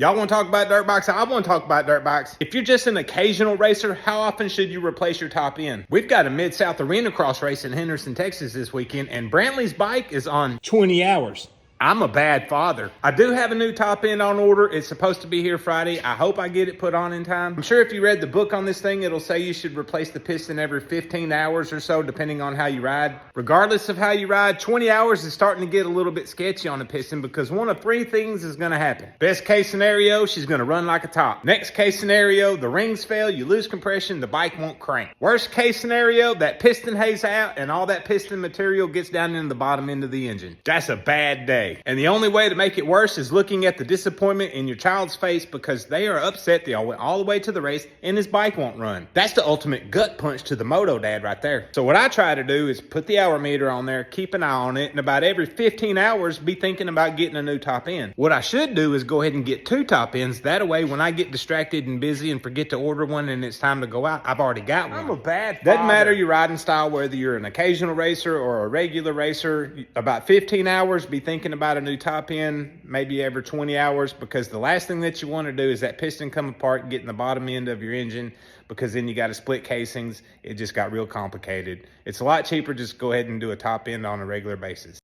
Y'all want to talk about dirt bikes? I want to talk about dirt bikes. If you're just an occasional racer, how often should you replace your top end? We've got a Mid-South Arena Cross race in Henderson, Texas this weekend, and Brantley's bike is on 20 hours. I'm a bad father. I do have a new top end on order. It's supposed to be here Friday. I hope I get it put on in time. I'm sure if you read the book on this thing, it'll say you should replace the piston every 15 hours or so, depending on how you ride. Regardless of how you ride, 20 hours is starting to get a little bit sketchy on the piston because one of three things is gonna happen. Best case scenario, she's gonna run like a top. Next case scenario, the rings fail, you lose compression, the bike won't crank. Worst case scenario, that piston haze out and all that piston material gets down into the bottom end of the engine. That's a bad day. And the only way to make it worse is looking at the disappointment in your child's face because they are upset they all went all the way to the race and his bike won't run. That's the ultimate gut punch to the moto dad right there. So what I try to do is put the hour meter on there, keep an eye on it, and about every 15 hours be thinking about getting a new top end. What I should do is go ahead and get two top ends. That way when I get distracted and busy and forget to order one and it's time to go out, I've already got one. I'm a bad father. Doesn't matter your riding style, whether you're an occasional racer or a regular racer, about 15 hours be thinking about a new top end, maybe every 20 hours, because the last thing that you want to do is that piston come apart and get in the bottom end of your engine, because then you got to split casings. It just got real complicated. It's a lot cheaper just go ahead and do a top end on a regular basis.